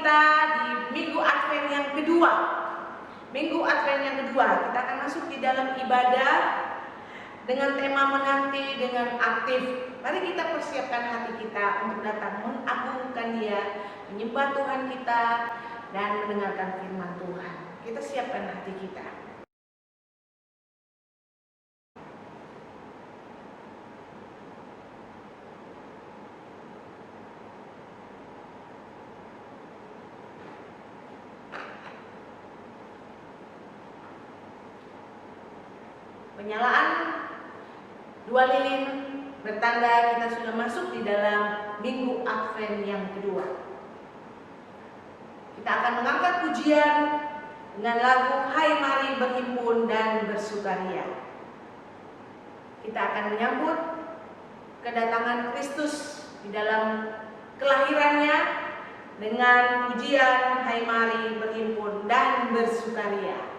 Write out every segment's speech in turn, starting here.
kita di Minggu Advent yang kedua. Minggu Advent yang kedua, kita akan masuk di dalam ibadah dengan tema menanti dengan aktif. Mari kita persiapkan hati kita untuk datang mengagungkan Dia, menyembah Tuhan kita, dan mendengarkan firman Tuhan. Kita siapkan hati kita. Penyalaan 2 lilin bertanda kita sudah masuk di dalam Minggu Advent yang kedua. Kita akan mengangkat pujian dengan lagu Hai Mari Berhimpun dan Bersukaria. Kita akan menyambut kedatangan Kristus di dalam kelahirannya dengan pujian Hai Mari Berhimpun dan Bersukaria.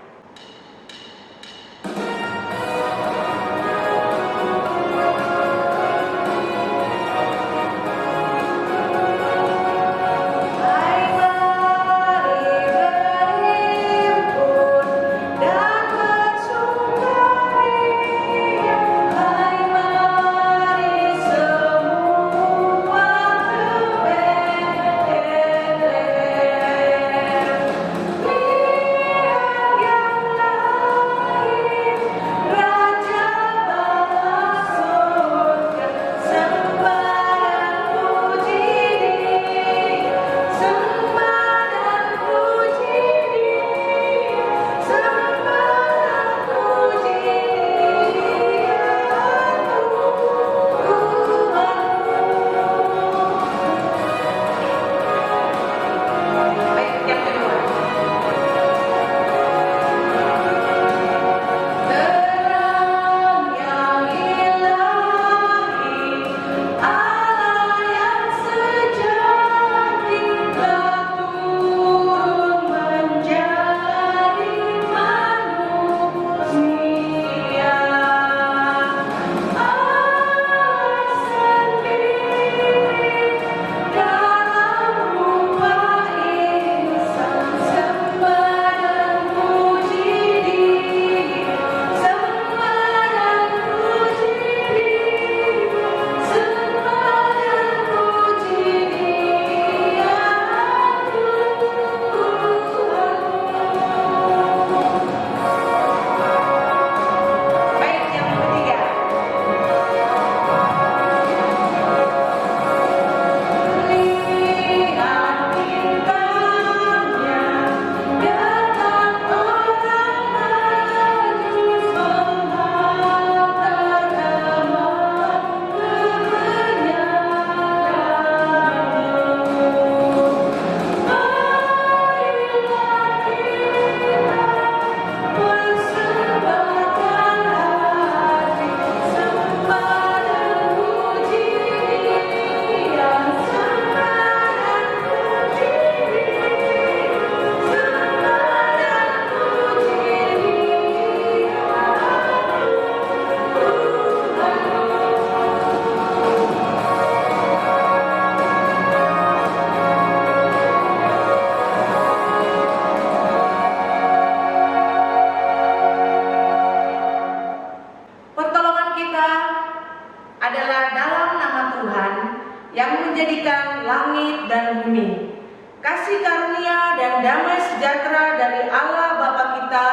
Menjadikan langit dan bumi, kasih karunia dan damai sejahtera dari Allah Bapa kita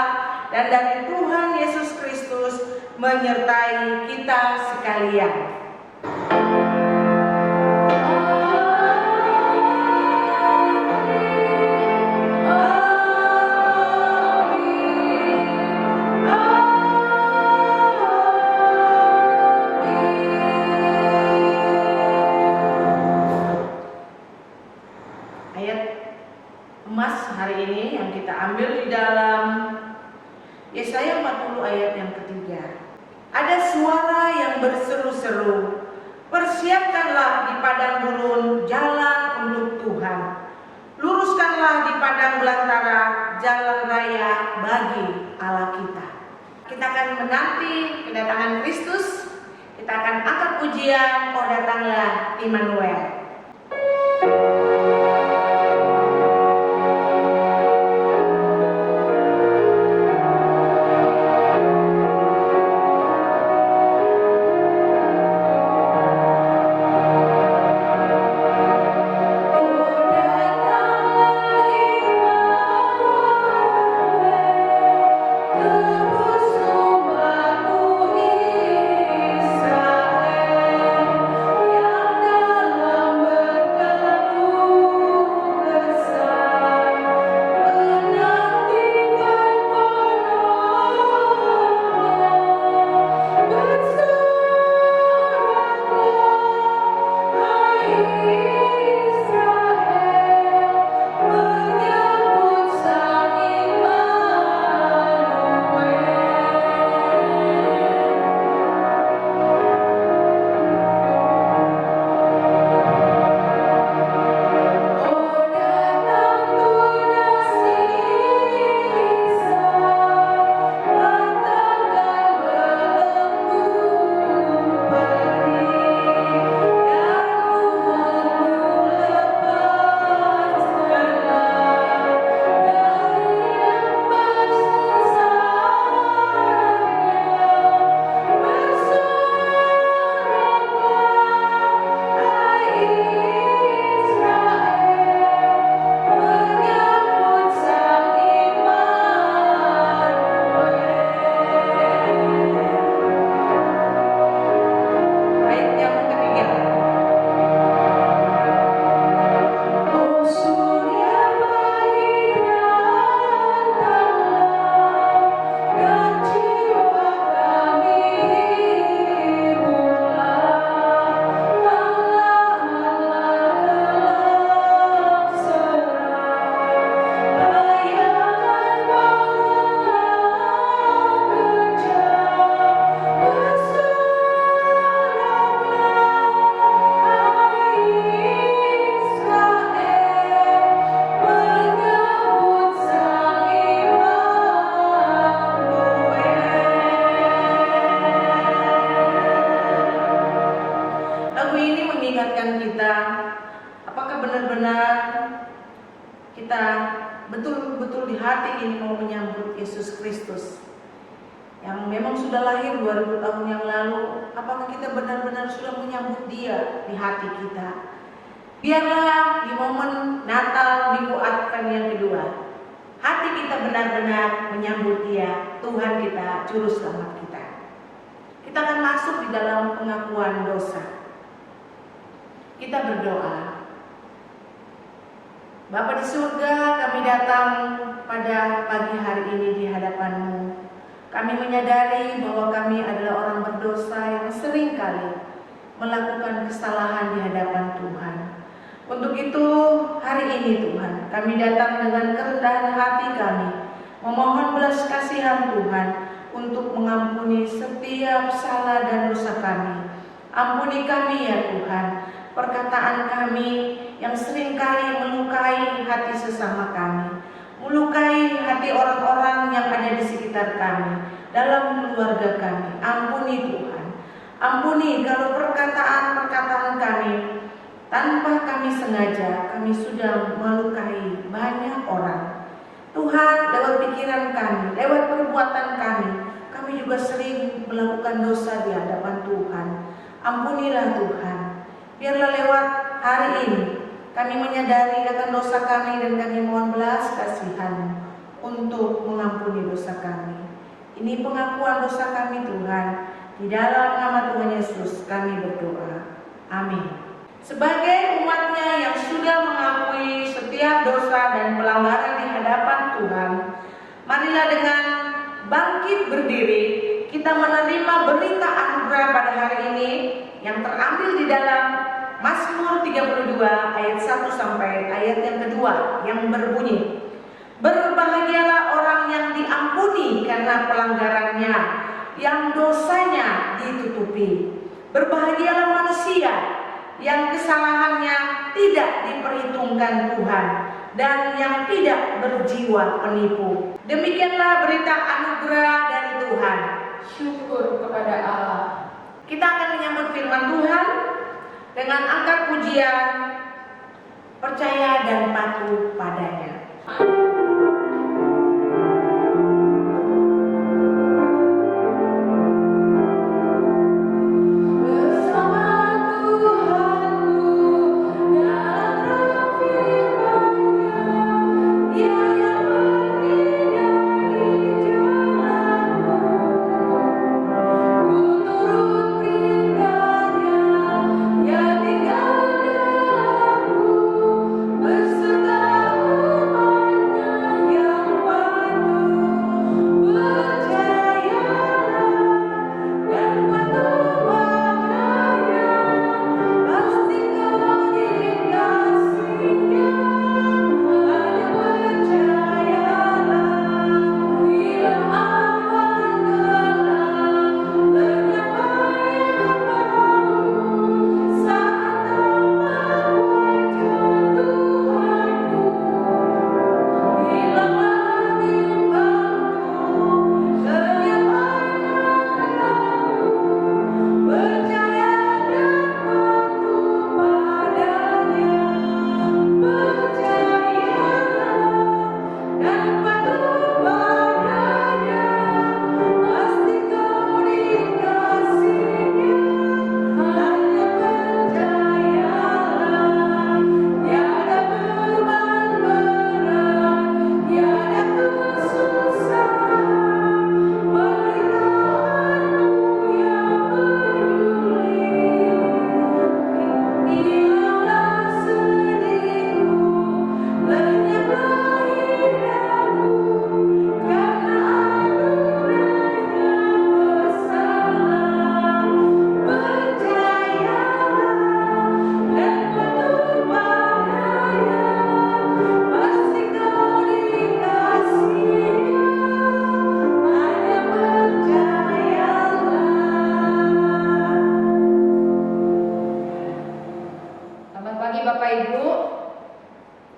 dan dari Tuhan Yesus Kristus menyertai kita sekalian. Hari ini yang kita ambil di dalam Yesaya 40 ayat yang ketiga. Ada suara yang berseru-seru, persiapkanlah di padang gurun jalan untuk Tuhan, luruskanlah di padang belantara jalan raya bagi Allah kita. Kita akan menanti kedatangan Kristus. Kita akan angkat pujian, oh datanglah Immanuel. kita betul-betul di hati ini mau menyambut Yesus Kristus yang memang sudah lahir 2000 tahun yang lalu. Apakah kita benar-benar sudah menyambut Dia di hati kita? Biarlah di momen Natal Minggu Advent yang kedua, hati kita benar-benar menyambut Dia, Tuhan kita, Juru Selamat kita. Kita akan masuk di dalam pengakuan dosa. Kita berdoa. Bapa di surga, kami datang pada pagi hari ini di hadapan-Mu. Kami menyadari bahwa kami adalah orang berdosa yang sering kali melakukan kesalahan di hadapan Tuhan. Untuk itu hari ini Tuhan, kami datang dengan kerendahan hati kami, memohon belas kasihan Tuhan untuk mengampuni setiap salah dan dosa kami. Ampuni kami ya Tuhan, perkataan kami yang seringkali melukai hati sesama kami, melukai hati orang-orang yang ada di sekitar kami, dalam keluarga kami. Ampuni Tuhan, ampuni kalau perkataan-perkataan kami tanpa kami sengaja kami sudah melukai banyak orang. Tuhan, lewat pikiran kami, lewat perbuatan kami juga sering melakukan dosa di hadapan Tuhan. Ampunilah Tuhan. Biarlah lewat hari ini kami menyadari akan dosa kami dan kami mohon belas kasihan untuk mengampuni dosa kami. Ini pengakuan dosa kami Tuhan. Di dalam nama Tuhan Yesus kami berdoa. Amin. Sebagai umat-Nya yang sudah mengakui setiap dosa dan pelanggaran di hadapan Tuhan, marilah dengan bangkit berdiri kita menerima berita anugerah pada hari ini yang terambil di dalam Mazmur 32 ayat 1 sampai ayat yang kedua yang berbunyi, berbahagialah orang yang diampuni karena pelanggarannya, yang dosanya ditutupi. Berbahagialah manusia yang kesalahannya tidak diperhitungkan Tuhan dan yang tidak berjiwa penipu. Demikianlah berita anugerah dari Tuhan. Syukur kepada Allah. Kita akan menyambut firman Tuhan dengan angkat pujian, percaya dan patuh padanya.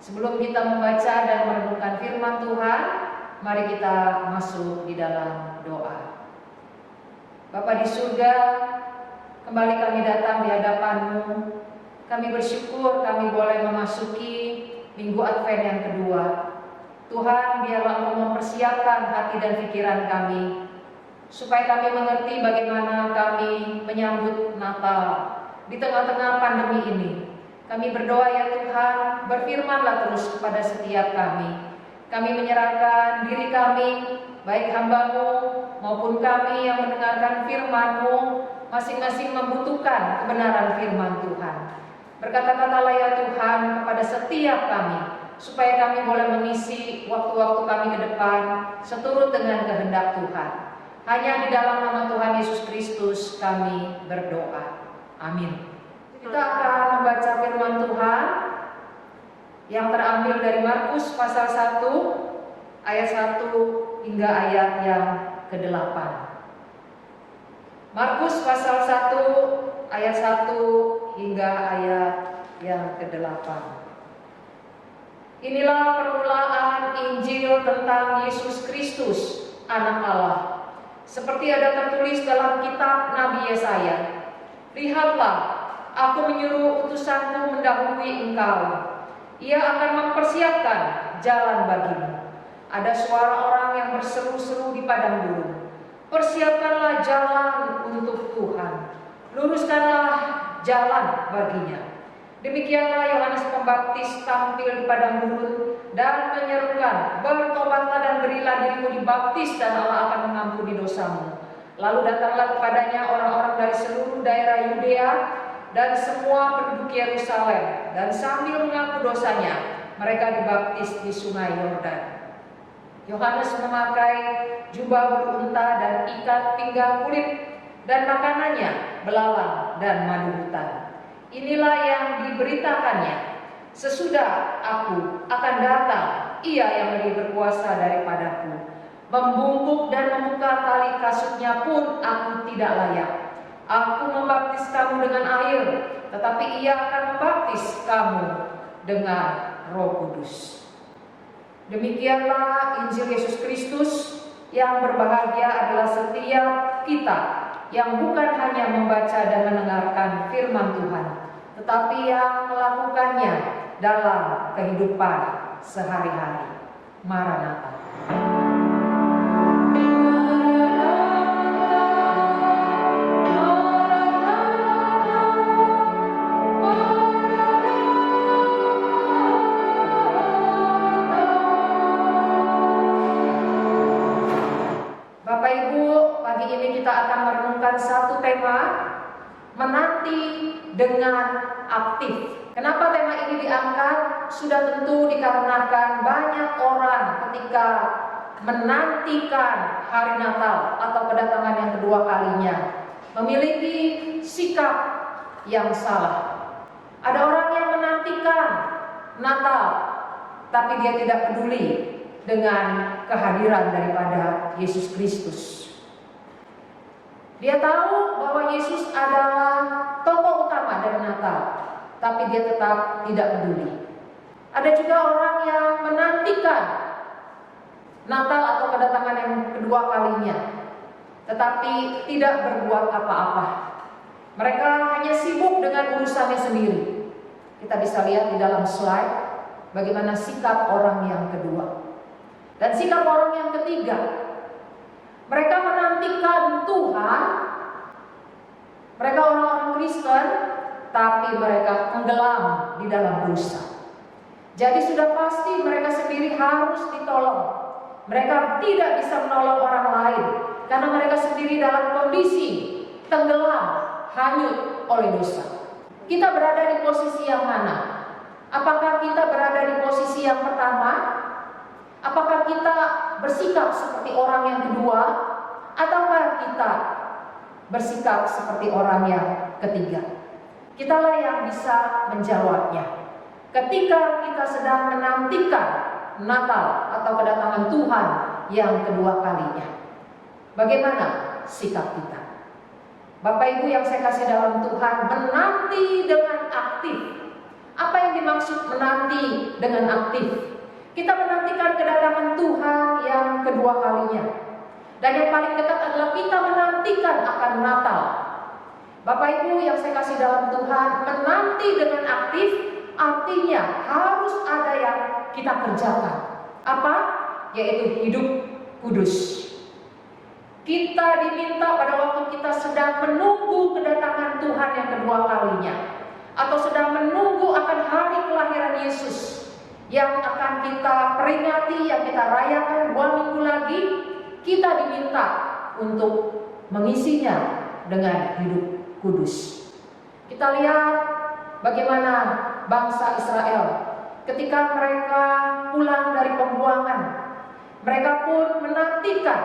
Sebelum kita membaca dan merenungkan firman Tuhan, mari kita masuk di dalam doa. Bapa di surga, kembali kami datang di hadapan-Mu. Kami bersyukur kami boleh memasuki Minggu Advent yang kedua. Tuhan, biarlah Engkau mempersiapkan hati dan pikiran kami, supaya kami mengerti bagaimana kami menyambut Natal di tengah-tengah pandemi ini. Kami berdoa ya Tuhan, berfirmanlah terus kepada setiap kami. Kami menyerahkan diri kami, baik hamba-Mu maupun kami yang mendengarkan firman-Mu, masing-masing membutuhkan kebenaran firman Tuhan. Berkata-katalah ya Tuhan kepada setiap kami, supaya kami boleh mengisi waktu-waktu kami ke depan seturut dengan kehendak Tuhan. Hanya di dalam nama Tuhan Yesus Kristus kami berdoa. Amin. Kita akan membaca firman Tuhan yang terambil dari Markus pasal 1 ayat 1 hingga ayat yang ke-8. Markus pasal 1 ayat 1 hingga ayat yang ke-8. Inilah permulaan Injil tentang Yesus Kristus, Anak Allah. Seperti ada tertulis dalam kitab Nabi Yesaya, "Lihatlah, aku menyuruh utusanku mendahului engkau. Ia akan mempersiapkan jalan bagimu." Ada suara orang yang berseru-seru di padang gurun, "Persiapkanlah jalan untuk Tuhan, luruskanlah jalan baginya." Demikianlah Yohanes Pembaptis tampil di padang gurun dan menyerukan, "Bertobatlah dan berilah dirimu dibaptis dan Allah akan mengampuni dosamu." Lalu datanglah kepadanya orang-orang dari seluruh daerah Yudea dan semua penduduk Yerusalem, dan sambil mengaku dosanya, mereka dibaptis di sungai Yordan. Yohanes memakai jubah berunta dan ikat pinggang kulit, dan makanannya belalang dan madu hutan. Inilah yang diberitakannya, "Sesudah aku akan datang, Ia yang lebih berkuasa daripadaku. Membungkuk dan membuka tali kasutnya pun aku tidak layak. Aku membaptis kamu dengan air, tetapi Ia akan membaptis kamu dengan Roh Kudus." Demikianlah Injil Yesus Kristus. Yang berbahagia adalah setiap kita yang bukan hanya membaca dan mendengarkan firman Tuhan, tetapi yang melakukannya dalam kehidupan sehari-hari. Maranatha. Bapak Ibu, pagi ini kita akan merenungkan satu tema, menanti dengan aktif. Kenapa tema ini diangkat? Sudah tentu dikarenakan banyak orang ketika menantikan hari Natal atau kedatangan yang kedua kalinya memiliki sikap yang salah. Ada orang yang menantikan Natal, tapi dia tidak peduli dengan kehadiran daripada Yesus Kristus. Dia tahu bahwa Yesus adalah tokoh utama dari Natal, tapi dia tetap tidak peduli. Ada juga orang yang menantikan Natal atau kedatangan yang kedua kalinya, tetapi tidak berbuat apa-apa. Mereka hanya sibuk dengan urusannya sendiri. Kita bisa lihat di dalam slide bagaimana sikap orang yang kedua. Dan sikap orang yang ketiga, mereka menantikan Tuhan. Mereka orang-orang Kristen, tapi mereka tenggelam di dalam dosa. Jadi sudah pasti mereka sendiri harus ditolong. Mereka tidak bisa menolong orang lain, karena mereka sendiri dalam kondisi tenggelam, hanyut oleh dosa. Kita berada di posisi yang mana? Apakah kita berada di posisi yang pertama? Apakah kita bersikap seperti orang yang kedua, ataukah kita bersikap seperti orang yang ketiga? Kitalah yang bisa menjawabnya. Ketika kita sedang menantikan Natal atau kedatangan Tuhan yang kedua kalinya, bagaimana sikap kita? Bapak Ibu yang saya kasih dalam Tuhan, menanti dengan aktif. Apa yang dimaksud menanti dengan aktif? Kita menantikan kedatangan Tuhan yang kedua kalinya. Dan yang paling dekat adalah kita menantikan akan Natal. Bapak Ibu yang saya kasih dalam Tuhan, menanti dengan aktif artinya harus ada yang kita kerjakan. Apa? Yaitu hidup kudus. Kita diminta pada waktu kita sedang menunggu kedatangan Tuhan yang kedua kalinya, atau sedang menunggu akan hari kelahiran Yesus yang akan kita peringati, yang kita rayakan 2 minggu lagi. Kita diminta untuk mengisinya dengan hidup kudus. Kita lihat bagaimana bangsa Israel ketika mereka pulang dari pembuangan, mereka pun menantikan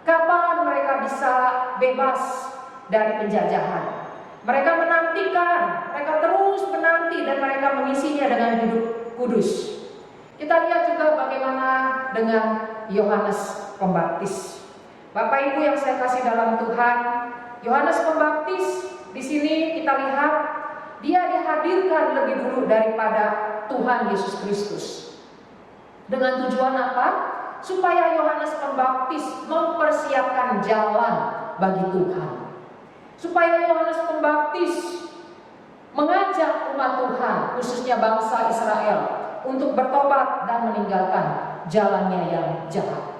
kapan mereka bisa bebas dari penjajahan. Mereka menantikan, mereka terus menanti, dan mereka mengisinya dengan hidup kudus. Kita lihat juga bagaimana dengan Yohanes Pembaptis. Bapak Ibu yang saya kasih dalam Tuhan, Yohanes Pembaptis di sini kita lihat dia dihadirkan lebih dulu daripada Tuhan Yesus Kristus. Dengan tujuan apa? Supaya Yohanes Pembaptis mempersiapkan jalan bagi Tuhan. Supaya Yohanes Pembaptis mengajak umat Tuhan, khususnya bangsa Israel, untuk bertobat dan meninggalkan jalannya yang jahat.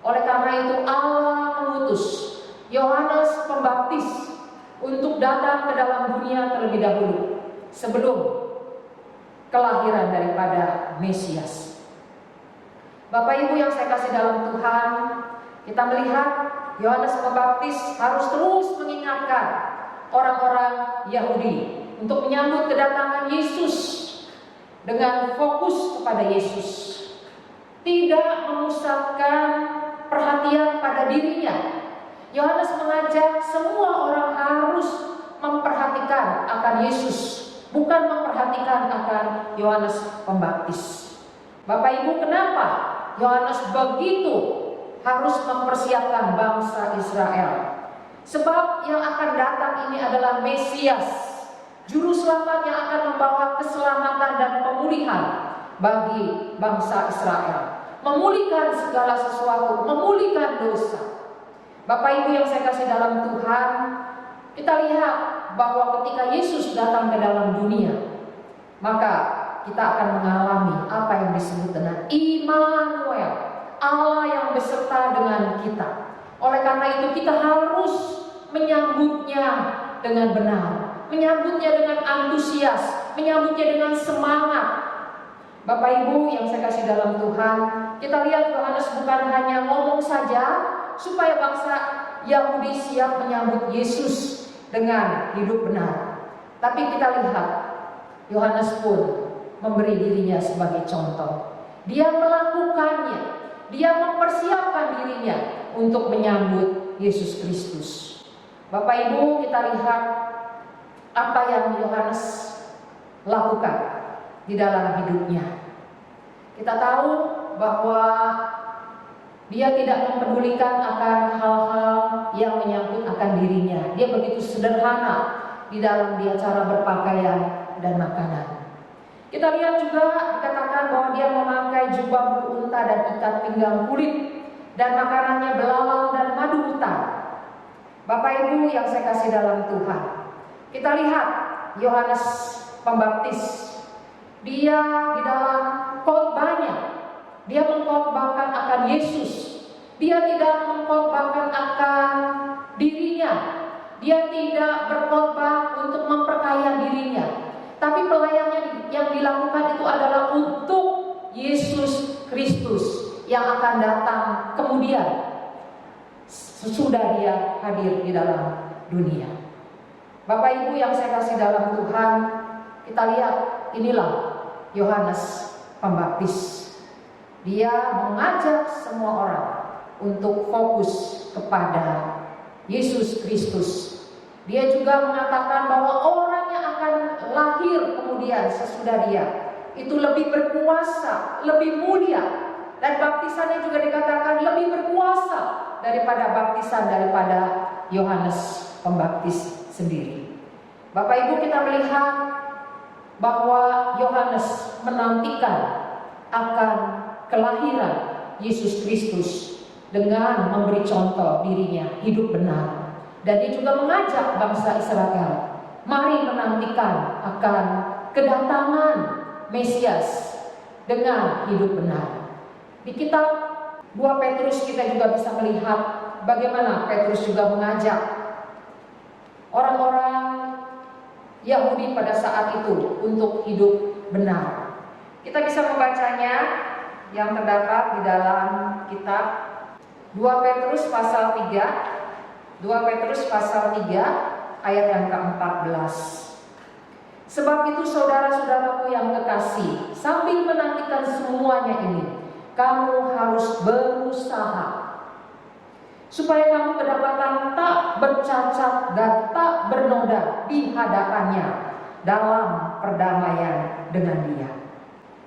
Oleh karena itu Allah mengutus Yohanes Pembaptis untuk datang ke dalam dunia terlebih dahulu sebelum kelahiran daripada Mesias. Bapak Ibu yang saya kasih dalam Tuhan, kita melihat Yohanes Pembaptis harus terus mengingatkan orang-orang Yahudi untuk menyambut kedatangan Yesus dengan fokus kepada Yesus, tidak memusatkan perhatian pada dirinya. Yohanes mengajak semua orang harus memperhatikan akan Yesus, bukan memperhatikan akan Yohanes Pembaptis. Bapak Ibu, kenapa Yohanes begitu harus mempersiapkan bangsa Israel? Sebab yang akan datang ini adalah Mesias, Juru Selamat yang akan membawa keselamatan dan pemulihan bagi bangsa Israel, memulihkan segala sesuatu, memulihkan dosa. Bapak Ibu yang saya kasih dalam Tuhan, kita lihat bahwa ketika Yesus datang ke dalam dunia, maka kita akan mengalami apa yang disebut dengan Immanuel, Allah yang beserta dengan kita. Oleh karena itu kita harus menyambutnya dengan benar, menyambutnya dengan antusias, menyambutnya dengan semangat. Bapak Ibu yang saya kasih dalam Tuhan, kita lihat Yohanes bukan hanya ngomong saja supaya bangsa Yahudi siap menyambut Yesus dengan hidup benar, tapi kita lihat Yohanes pun memberi dirinya sebagai contoh. Dia melakukannya, dia mempersiapkan dirinya untuk menyambut Yesus Kristus. Bapak Ibu, kita lihat apa yang Yohanes lakukan di dalam hidupnya. Kita tahu bahwa dia tidak mempedulikan akan hal-hal yang menyangkut akan dirinya. Dia begitu sederhana di dalam dia cara berpakaian dan makanan. Kita lihat juga dikatakan bahwa dia memakai jubah bulu unta dan ikat pinggang kulit, dan makanannya belalang dan madu hutan. Bapak Ibu yang saya kasih dalam Tuhan, kita lihat Yohanes Pembaptis, dia di dalam khotbahnya, dia mengkhotbahkan akan Yesus. Dia tidak mengkhotbahkan akan dirinya. Dia tidak berkhotbah untuk memperkaya dirinya. Tapi pelayanannya yang dilakukan itu adalah untuk Yesus Kristus yang akan datang kemudian sesudah dia hadir di dalam dunia. Bapak Ibu yang saya kasih dalam Tuhan, kita lihat inilah Yohanes Pembaptis. Dia mengajak semua orang untuk fokus kepada Yesus Kristus. Dia juga mengatakan bahwa orang yang akan lahir kemudian sesudah dia itu lebih berkuasa, lebih mulia, dan baptisannya juga dikatakan lebih berkuasa daripada baptisan daripada Yohanes Pembaptis sendiri. Bapak Ibu, kita melihat bahwa Yohanes menantikan akan kelahiran Yesus Kristus dengan memberi contoh dirinya hidup benar. Dan dia juga mengajak bangsa Israel, mari menantikan akan kedatangan Mesias dengan hidup benar. Di kitab 2 Petrus kita juga bisa melihat bagaimana Petrus juga mengajak orang-orang Yahudi pada saat itu untuk hidup benar. Kita bisa membacanya yang terdapat di dalam kitab 2 Petrus pasal 3, 2 Petrus pasal 3 ayat yang ke-14. Sebab itu saudara-saudaraku yang kekasih, sambil menantikan semuanya ini, kamu harus berusaha supaya kamu kedapatan tak bercacat dan tak bernoda di hadapannya dalam perdamaian dengan Dia.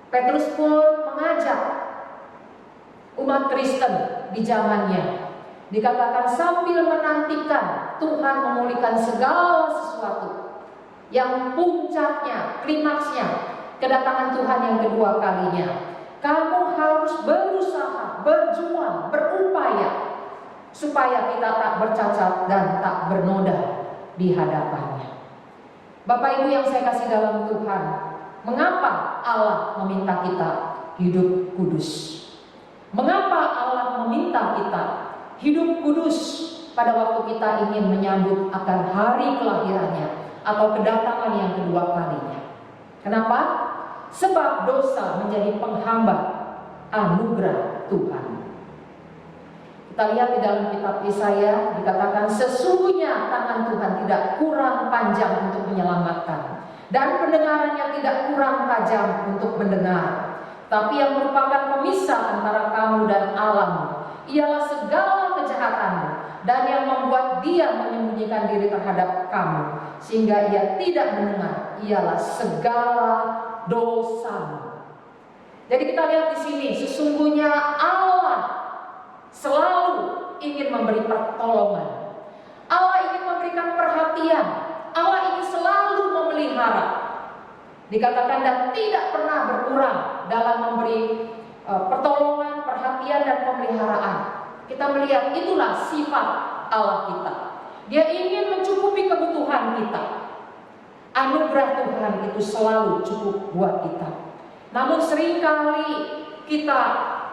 Petrus pun mengajak umat Kristen di zamannya, dikatakan sambil menantikan Tuhan memulihkan segala sesuatu, yang puncaknya, klimaksnya, kedatangan Tuhan yang kedua kalinya. Kamu harus berusaha, berjuang, berupaya supaya kita tak bercacat dan tak bernoda di hadapannya. Bapak Ibu yang saya kasih dalam Tuhan, mengapa Allah meminta kita hidup kudus? Mengapa Allah meminta kita hidup kudus pada waktu kita ingin menyambut akan hari kelahirannya atau kedatangan yang kedua kalinya? Kenapa? Sebab dosa menjadi penghambat anugerah Tuhan. Kita lihat di dalam kitab Yesaya dikatakan sesungguhnya tangan Tuhan tidak kurang panjang untuk menyelamatkan dan pendengarannya tidak kurang tajam untuk mendengar. Tapi yang merupakan pemisah antara kamu dan Allahmu ialah segala kejahatanmu, dan yang membuat Dia menyembunyikan diri terhadap kamu sehingga Ia tidak mendengar ialah segala dosamu. Jadi kita lihat di sini sesungguhnya Allah selalu ingin memberi pertolongan. Allah ingin memberikan perhatian. Allah ingin selalu memelihara. Dikatakan dan tidak pernah berkurang dalam memberi pertolongan, perhatian dan pemeliharaan. Kita melihat itulah sifat Allah kita. Dia ingin mencukupi kebutuhan kita. Anugerah Tuhan itu selalu cukup buat kita. Namun seringkali kita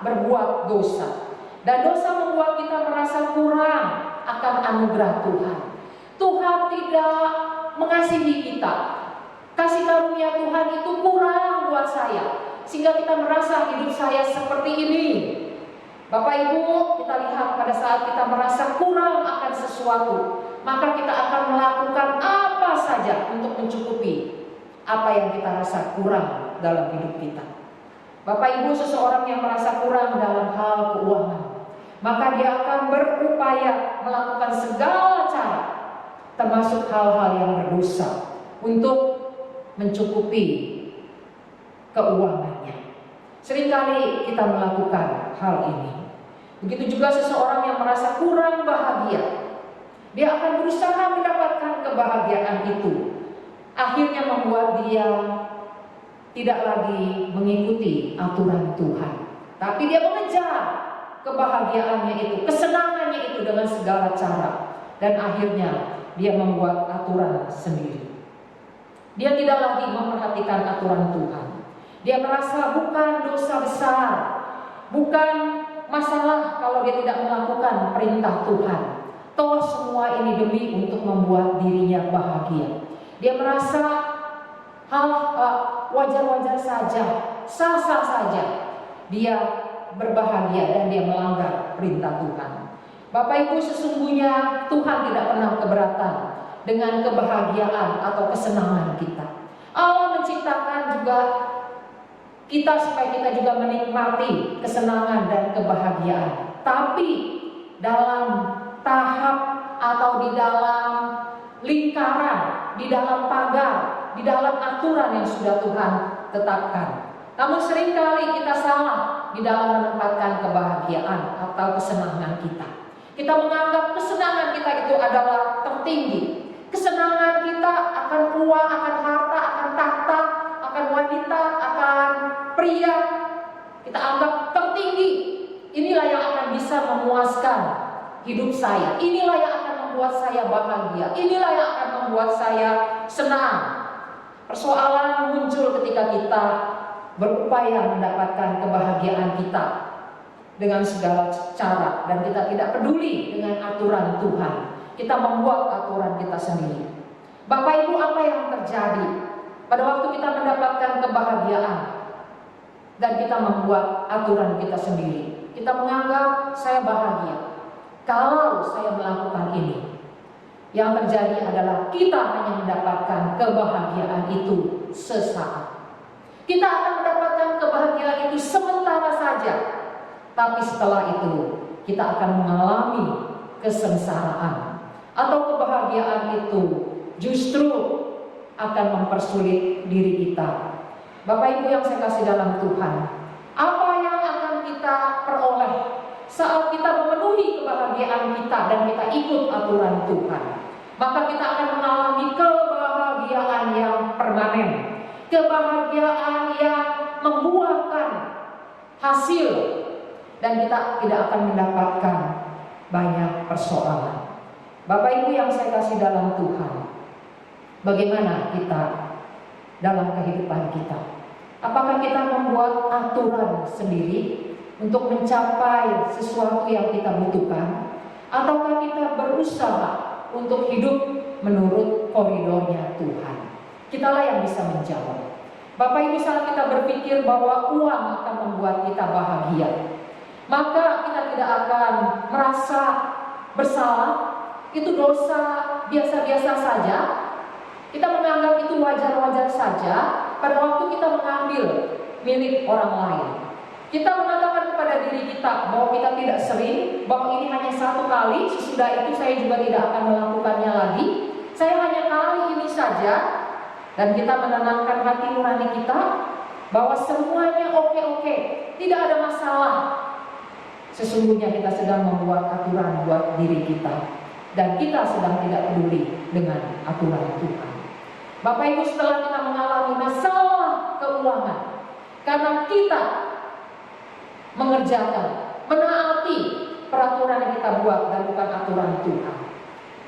berbuat dosa, dan dosa membuat kita merasa kurang akan anugerah Tuhan. Tuhan tidak mengasihi kita. Kasih karunia Tuhan itu kurang buat saya, sehingga kita merasa hidup saya seperti ini. Bapak Ibu, kita lihat pada saat kita merasa kurang akan sesuatu, maka kita akan melakukan apa saja untuk mencukupi apa yang kita rasa kurang dalam hidup kita. Bapak Ibu, seseorang yang merasa kurang dalam hal keuangan, maka dia akan berupaya melakukan segala cara, termasuk hal-hal yang berdosa, untuk mencukupi keuangannya. Seringkali kita melakukan hal ini. Begitu juga seseorang yang merasa kurang bahagia, dia akan berusaha mendapatkan kebahagiaan itu. Akhirnya membuat dia tidak lagi mengikuti aturan Tuhan, tapi dia mengejar kebahagiaannya itu, kesenangannya itu dengan segala cara, dan akhirnya dia membuat aturan sendiri. Dia tidak lagi memperhatikan aturan Tuhan. Dia merasa bukan dosa besar, bukan masalah kalau dia tidak melakukan perintah Tuhan. Toh semua ini demi untuk membuat dirinya bahagia. Dia merasa hal wajar-wajar saja, sah-sah saja dia berbahagia dan dia melanggar perintah Tuhan. Bapak Ibu, sesungguhnya Tuhan tidak pernah keberatan dengan kebahagiaan atau kesenangan kita. Allah menciptakan juga kita supaya kita juga menikmati kesenangan dan kebahagiaan, tapi dalam tahap atau di dalam lingkaran, di dalam pagar, di dalam aturan yang sudah Tuhan tetapkan. Namun seringkali kita salah di dalam menempatkan kebahagiaan atau kesenangan kita. Kita menganggap kesenangan kita itu adalah tertinggi. Kesenangan kita akan uang, akan harta, akan tahta, akan wanita, akan pria, kita anggap tertinggi. Inilah yang akan bisa memuaskan hidup saya. Inilah yang akan membuat saya bahagia. Inilah yang akan membuat saya senang. Persoalan muncul ketika kita berupaya mendapatkan kebahagiaan kita dengan segala cara, dan kita tidak peduli dengan aturan Tuhan. Kita membuat aturan kita sendiri. Bapak Ibu, apa yang terjadi pada waktu kita mendapatkan kebahagiaan dan kita membuat aturan kita sendiri? Kita menganggap saya bahagia kalau saya melakukan ini. Yang terjadi adalah kita hanya mendapatkan kebahagiaan itu sesaat. Kita akan mendapatkan kebahagiaan itu sementara saja, tapi setelah itu kita akan mengalami kesengsaraan, atau kebahagiaan itu justru akan mempersulit diri kita. Bapak Ibu yang saya kasih dalam Tuhan, apa yang akan kita peroleh saat kita memenuhi kebahagiaan kita dan kita ikut aturan Tuhan? Maka kita akan mengalami kebahagiaan yang permanen, kebahagiaan yang membuahkan hasil, dan kita tidak akan mendapatkan banyak persoalan. Bapak Ibu yang saya kasih dalam Tuhan, bagaimana kita dalam kehidupan kita? Apakah kita membuat aturan sendiri untuk mencapai sesuatu yang kita butuhkan, ataukah kita berusaha untuk hidup menurut koridornya Tuhan? Kitalah yang bisa menjawab. Bapak Ibu, saat kita berpikir bahwa uang akan membuat kita bahagia, maka kita tidak akan merasa bersalah. Itu dosa biasa-biasa saja. Kita menganggap itu wajar-wajar saja pada waktu kita mengambil milik orang lain. Kita mengatakan kepada diri kita bahwa kita tidak sering, bahwa ini hanya satu kali, sesudah itu saya juga tidak akan melakukannya lagi. Saya hanya kali ini saja. Dan kita menenangkan hati nurani kita bahwa semuanya oke-oke, tidak ada masalah. Sesungguhnya kita sedang membuat aturan buat diri kita, dan kita sedang tidak peduli dengan aturan Tuhan. Bapak Ibu, setelah kita mengalami masalah keuangan karena kita mengerjakan, menaati peraturan yang kita buat dan bukan aturan Tuhan,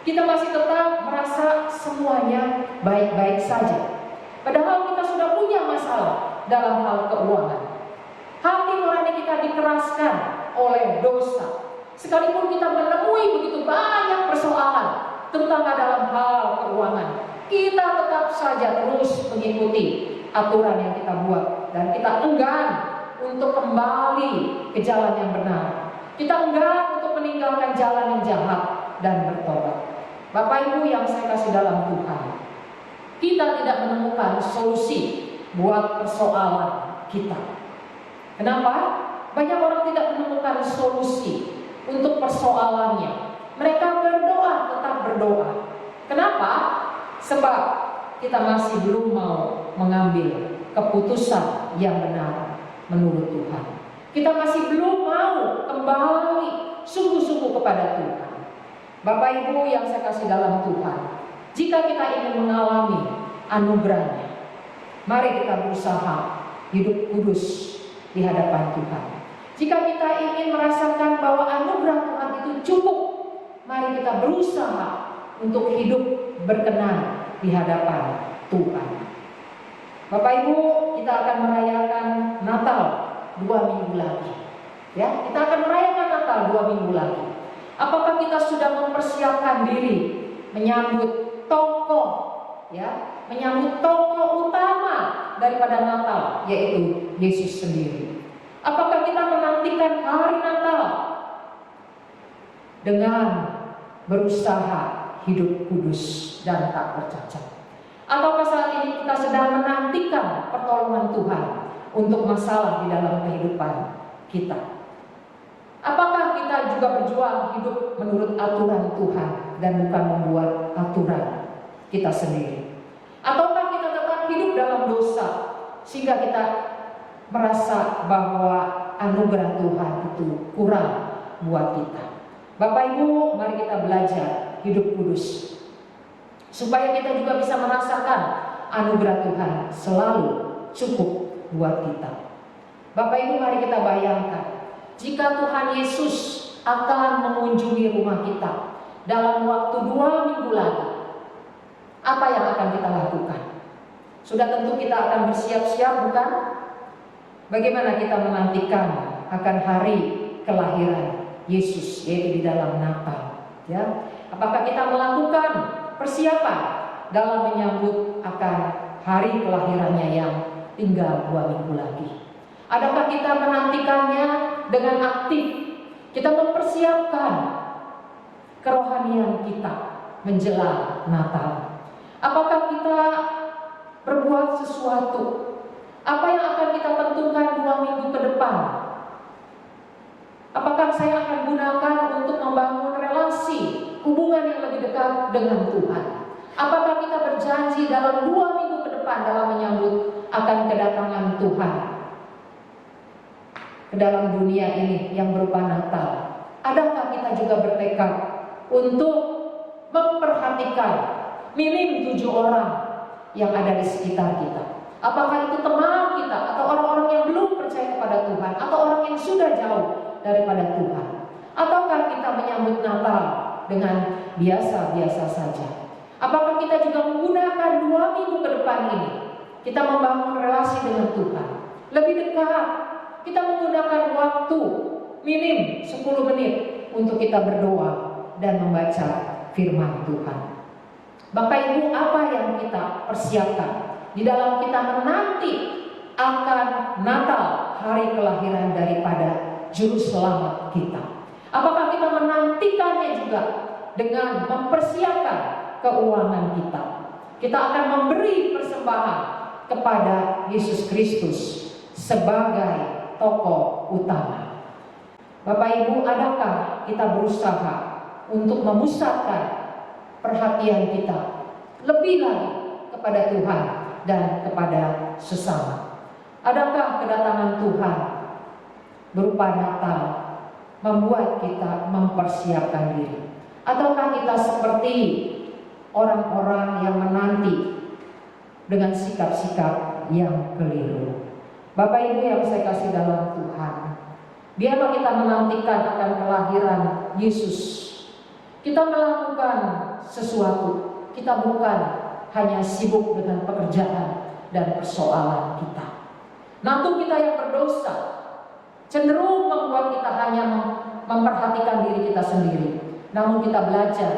kita masih tetap merasa semuanya baik-baik saja, padahal kita sudah punya masalah dalam hal keuangan. Hati nurani kita dikeraskan oleh dosa, sekalipun kita menemui begitu banyak persoalan, terutama dalam hal keuangan, kita tetap saja terus mengikuti aturan yang kita buat, dan kita enggan untuk kembali ke jalan yang benar. Kita enggan untuk meninggalkan jalan yang jahat dan bertobat. Bapak Ibu yang saya kasih dalam Tuhan, kita tidak menemukan solusi buat persoalan kita. Kenapa? Banyak orang tidak menemukan solusi untuk persoalannya. Mereka berdoa, tetap berdoa. Kenapa? Sebab kita masih belum mau mengambil keputusan yang benar menurut Tuhan. Kita masih belum mau kembali sungguh-sungguh kepada Tuhan. Bapak Ibu yang saya kasih dalam Tuhan, jika kita ingin mengalami anugerahnya, mari kita berusaha hidup kudus di hadapan Tuhan. Jika kita ingin merasakan bahwa anugerah Tuhan itu cukup, mari kita berusaha untuk hidup berkenan di hadapan Tuhan. Bapak Ibu, kita akan merayakan Natal 2 minggu lagi. Ya, kita akan merayakan Natal 2 minggu lagi. Apakah kita sudah mempersiapkan diri menyambut tokoh, ya, menyambut tokoh utama daripada Natal, yaitu Yesus sendiri? Apakah kita menantikan hari Natal dengan berusaha hidup kudus dan tak bercacat? Ataukah saat ini kita sedang menantikan pertolongan Tuhan untuk masalah di dalam kehidupan kita? Apakah kita juga berjuang hidup menurut aturan Tuhan dan bukan membuat aturan kita sendiri? Ataukah kita tetap hidup dalam dosa sehingga kita merasa bahwa anugerah Tuhan itu kurang buat kita? Bapak Ibu, mari kita belajar hidup kudus supaya kita juga bisa merasakan anugerah Tuhan selalu cukup buat kita. Bapak Ibu, mari kita bayangkan jika Tuhan Yesus akan mengunjungi rumah kita dalam waktu 2 minggu lagi, apa yang akan kita lakukan? Sudah tentu kita akan bersiap-siap, bukan? Bagaimana kita menantikan akan hari kelahiran Yesus, yaitu di dalam Natal, ya? Apakah kita melakukan persiapan dalam menyambut akan hari kelahirannya yang tinggal 2 minggu lagi? Adakah kita menantikannya dengan aktif? Kita mempersiapkan kerohanian kita menjelang Natal. Apakah kita berbuat sesuatu? Apa yang akan kita tentukan 2 minggu ke depan? Apakah saya akan gunakan untuk membangun relasi, hubungan yang lebih dekat dengan Tuhan? Apakah kita berjanji dalam 2 minggu ke depan dalam menyambut akan kedatangan Tuhan ke dalam dunia ini yang berupa Natal? Adakah kita juga bertekad untuk memperhatikan minim 7 orang yang ada di sekitar kita? Apakah itu teman kita atau orang-orang yang belum percaya kepada Tuhan, atau orang yang sudah jauh daripada Tuhan? Ataukah kita menyambut Natal dengan biasa-biasa saja? Apakah kita juga menggunakan 2 minggu ke depan ini kita membangun relasi dengan Tuhan lebih dekat? Kita menggunakan waktu minim 10 menit untuk kita berdoa dan membaca firman Tuhan. Bapak Ibu, apa yang kita persiapkan di dalam kita menanti akan Natal, hari kelahiran daripada Juru Selamat kita? Apakah kita menantikannya juga dengan mempersiapkan keuangan kita? Kita akan memberi persembahan kepada Yesus Kristus sebagai tokoh utama. Bapak Ibu, adakah kita berusaha untuk memusatkan perhatian kita lebih lagi kepada Tuhan dan kepada sesama? Adakah kedatangan Tuhan berupa Natal membuat kita mempersiapkan diri? Ataukah kita seperti orang-orang yang menanti dengan sikap-sikap yang keliru? Bapak Ibu yang saya kasih dalam Tuhan, biarlah kita menantikan akan kelahiran Yesus. Kita melakukan sesuatu, kita bukan hanya sibuk dengan pekerjaan dan persoalan kita. Namun kita yang berdosa cenderung membuat kita hanya memperhatikan diri kita sendiri. Namun kita belajar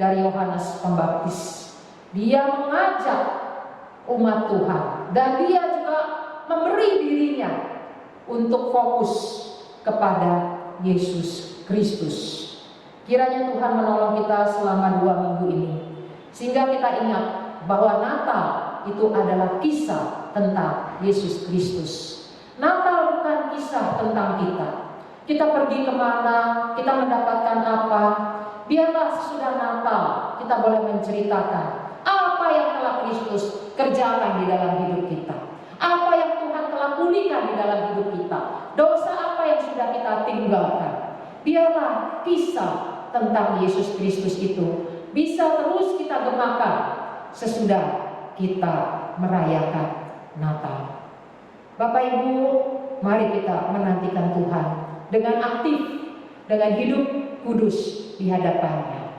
dari Yohanes Pembaptis. Dia mengajak umat Tuhan dan dia juga memberi dirinya untuk fokus kepada Yesus Kristus. Kiranya Tuhan menolong kita selama 2 minggu ini, sehingga kita ingat bahwa Natal itu adalah kisah tentang Yesus Kristus. Natal bukan kisah tentang kita. Kita pergi kemana, kita mendapatkan apa. Biarlah sesudah Natal kita boleh menceritakan apa yang telah Kristus kerjakan di dalam hidup kita, apa yang Tuhan telah pulihkan di dalam hidup kita, dosa apa yang sudah kita tinggalkan. Biarlah kisah tentang Yesus Kristus itu bisa terus kita gemakan sesudah kita merayakan Natal. Bapak Ibu, mari kita menantikan Tuhan dengan aktif, dengan hidup kudus di hadapannya.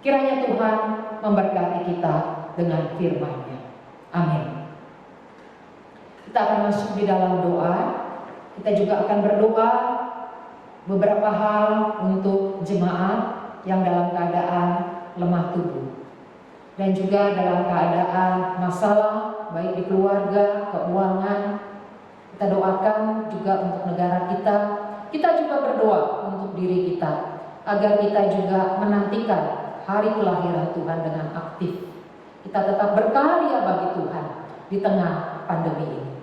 Kiranya Tuhan memberkati kita dengan firman-Nya. Amin. Kita akan masuk di dalam doa. Kita juga akan berdoa beberapa hal untuk jemaat yang dalam keadaan lemah tubuh dan juga dalam keadaan masalah baik di keluarga, keuangan. Kita doakan juga untuk negara kita. Kita juga berdoa untuk diri kita agar kita juga menantikan hari kelahiran Tuhan dengan aktif. Kita tetap berkarya bagi Tuhan di tengah pandemi ini.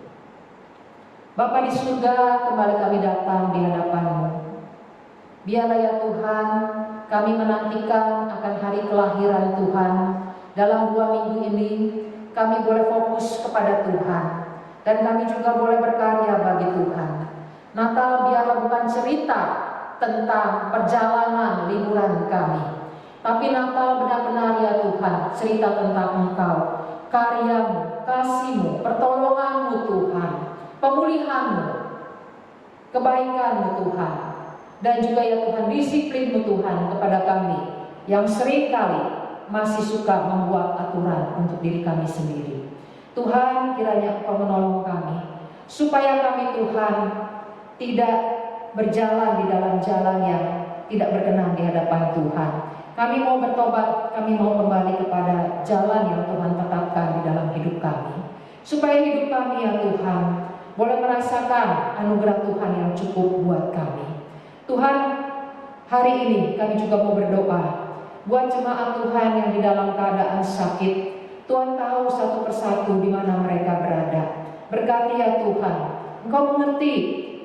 Bapa di surga, kembali kami datang di hadapan-Mu. Biarlah ya Tuhan, kami menantikan akan hari kelahiran Tuhan. Dalam 2 minggu ini kami boleh fokus kepada Tuhan, dan kami juga boleh berkarya bagi Tuhan. Natal biarlah bukan cerita tentang perjalanan liburan kami, tapi Natal benar-benar ya Tuhan cerita tentang Engkau, karya-Mu, kasih-Mu, pertolongan-Mu Tuhan, pemulihan-Mu, kebaikan-Mu Tuhan, dan juga ya Tuhan disiplin-Mu Tuhan kepada kami yang seringkali masih suka membuat aturan untuk diri kami sendiri. Tuhan, kiranya Engkau menolong kami, supaya kami Tuhan tidak berjalan di dalam jalan yang tidak berkenan di hadapan Tuhan. Kami mau bertobat, kami mau kembali kepada jalan yang Tuhan tetapkan di dalam hidup kami. Supaya hidup kami ya Tuhan boleh merasakan anugerah Tuhan yang cukup buat kami. Tuhan, hari ini kami juga mau berdoa buat jemaat Tuhan yang di dalam keadaan sakit. Tuhan tahu satu persatu di mana mereka berada. Berkati ya Tuhan, Engkau mengerti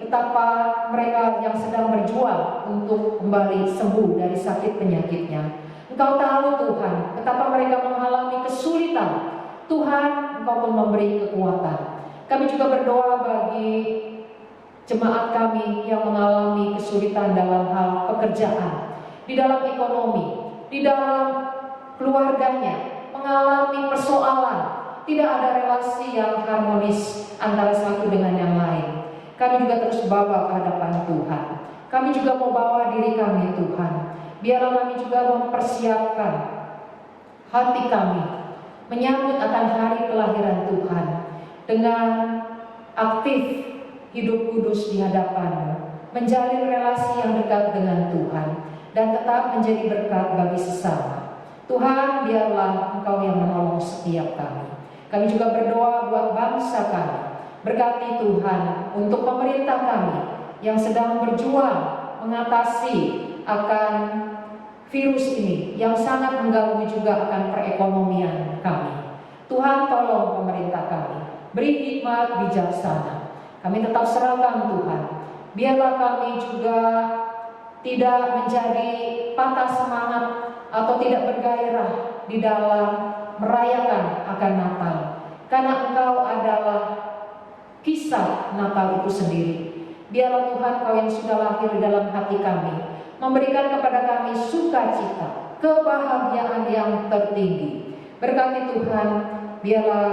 betapa mereka yang sedang berjuang untuk kembali sembuh dari sakit penyakitnya. Engkau tahu Tuhan betapa mereka mengalami kesulitan. Tuhan, Engkau pun memberi kekuatan. Kami juga berdoa bagi jemaat kami yang mengalami kesulitan dalam hal pekerjaan, di dalam ekonomi, di dalam keluarganya, mengalami persoalan, tidak ada relasi yang harmonis antara satu dengan yang lain. Kami juga terus bawa ke hadapan Tuhan. Kami juga mau bawa diri kami Tuhan. Biarlah kami juga mempersiapkan hati kami menyambut akan hari kelahiran Tuhan dengan aktif hidup kudus di hadapan-Mu, menjalin relasi yang dekat dengan Tuhan, dan tetap menjadi berkat bagi sesama. Tuhan, biarlah Engkau yang menolong setiap kami. Kami juga berdoa buat bangsa kami. Berkati Tuhan untuk pemerintah kami yang sedang berjuang mengatasi akan virus ini yang sangat mengganggu juga akan perekonomian kami. Tuhan, tolong pemerintah kami, beri hikmat bijaksana. Kami tetap serahkan Tuhan. Biarlah kami juga tidak menjadi patah semangat atau tidak bergairah di dalam merayakan akan Natal, karena Engkau adalah kisah Natal itu sendiri. Biarlah Tuhan, Kau yang sudah lahir di dalam hati kami, memberikan kepada kami sukacita, kebahagiaan yang tertinggi. Berkati Tuhan, biarlah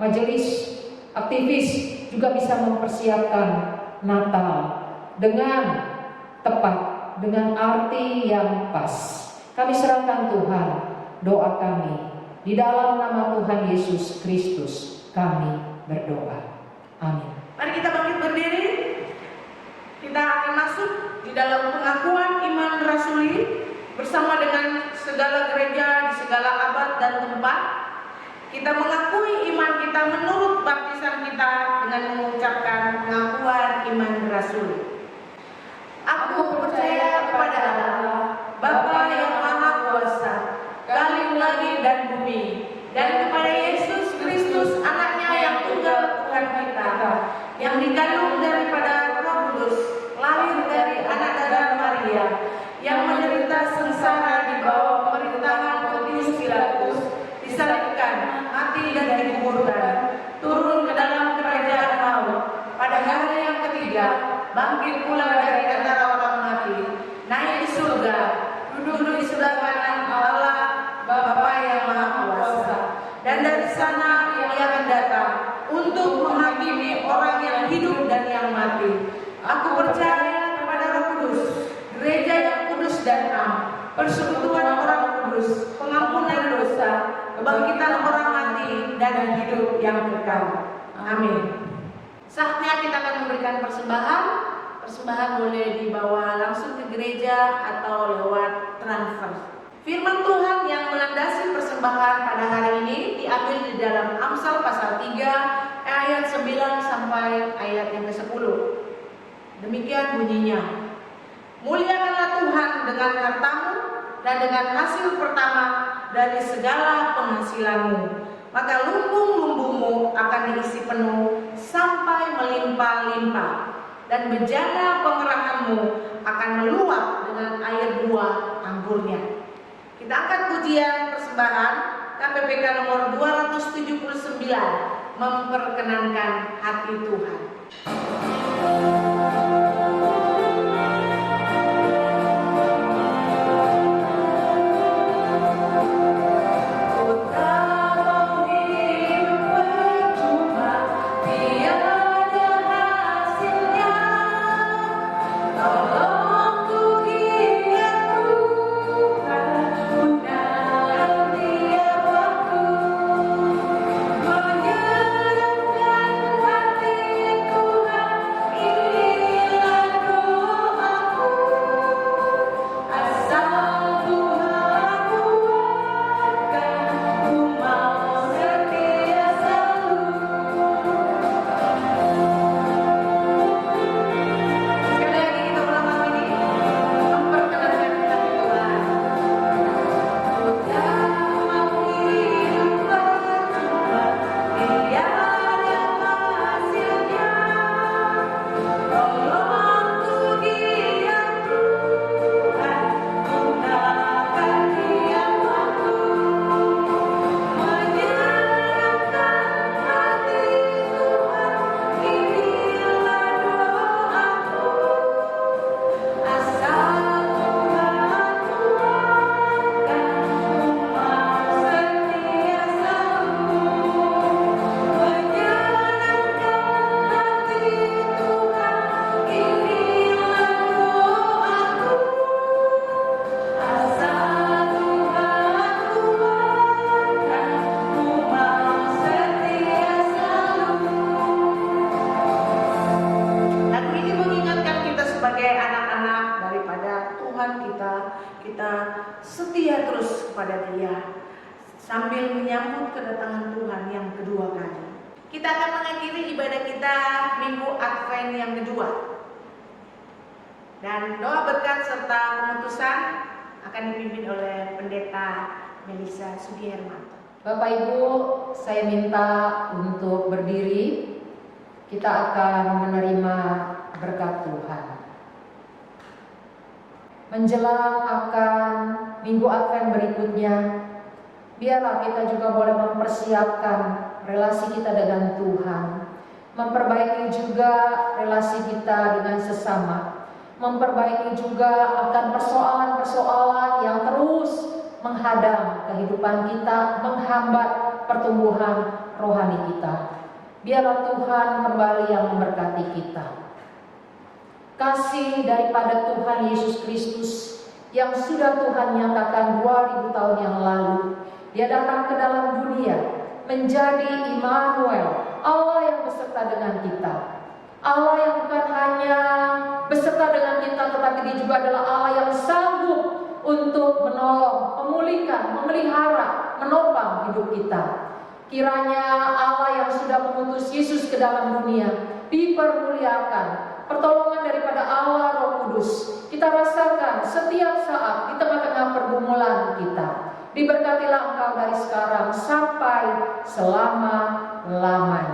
majelis aktivis juga bisa mempersiapkan Natal dengan tepat, dengan arti yang pas. Kami serahkan Tuhan doa kami. Di dalam nama Tuhan Yesus Kristus kami berdoa. Amin. Mari kita bangkit berdiri. Kita akan masuk di dalam pengakuan iman rasuli bersama dengan segala gereja di segala abad dan tempat. Kita mengakui iman kita menurut baptisan kita dengan mengucapkan pengakuan iman rasuli. Aku percaya kepada Allah, Bapa yang Maha Kuasa, Khalif langit dan bumi, dan kepada Yesus Kristus, Anaknya yang tunggal Tuhan kita, yang dikandung daripada Roh Kudus, lahir dari anak darah Maria, yang menderita sengsara di bawah pemerintahan Pontius Pilatus, disalibkan, mati dan dikuburkan, turun ke dalam kerajaan maut, pada hari yang ketiga bangkit pula dari antara orang mati, naik di surga, duduk di sebelah kanan Allah Bapa yang Maha Kuasa, dan dari sana Ia akan datang untuk menghakimi orang yang hidup dan yang mati. Aku percaya kepada Roh Kudus, gereja yang kudus dan am, persekutuan orang kudus, pengampunan dosa, kebangkitan orang mati, dan hidup yang kekal. Amin. Saatnya kita akan memberikan persembahan. Persembahan boleh dibawa langsung ke gereja atau lewat transfer. Firman Tuhan yang melandasi persembahan pada hari ini diambil di dalam Amsal pasal 3 ayat 9 sampai ayat yang ke-10. Demikian bunyinya. Muliakanlah Tuhan dengan hartamu dan dengan hasil pertama dari segala penghasilanmu, maka lumbung-lumbungmu akan diisi penuh sampai melimpah-limpah, dan bejana pengerahanmu akan meluap dengan air buah anggurnya. Kita angkat pujian persembahan KPPK nomor 279, memperkenankan hati Tuhan. Yeah. kita setia terus kepada Dia sambil menyambut kedatangan Tuhan yang kedua kali. Kita akan mengakhiri ibadah kita Minggu Advent yang kedua. Dan doa berkat serta pemutusan akan dipimpin oleh Pendeta Melisa Sugihermanto. Bapak Ibu, saya minta untuk berdiri. Kita akan menerima berkat Tuhan. Menjelang akan Minggu Advent berikutnya, biarlah kita juga boleh mempersiapkan relasi kita dengan Tuhan, memperbaiki juga relasi kita dengan sesama, memperbaiki juga akan persoalan-persoalan yang terus menghadang kehidupan kita, menghambat pertumbuhan rohani kita. Biarlah Tuhan kembali yang memberkati kita. Kasih daripada Tuhan Yesus Kristus yang sudah Tuhan nyatakan 2000 tahun yang lalu, Dia datang ke dalam dunia menjadi Immanuel, Allah yang beserta dengan kita. Allah yang bukan hanya beserta dengan kita, tetapi Dia juga adalah Allah yang sanggup untuk menolong, memulihkan, memelihara, menopang hidup kita. Kiranya Allah yang sudah mengutus Yesus ke dalam dunia dipermuliakan. Pertolongan daripada Allah Roh Kudus kita rasakan setiap saat di tengah-tengah pergumulan kita. Diberkatilah Engkau dari sekarang sampai selama-lamanya.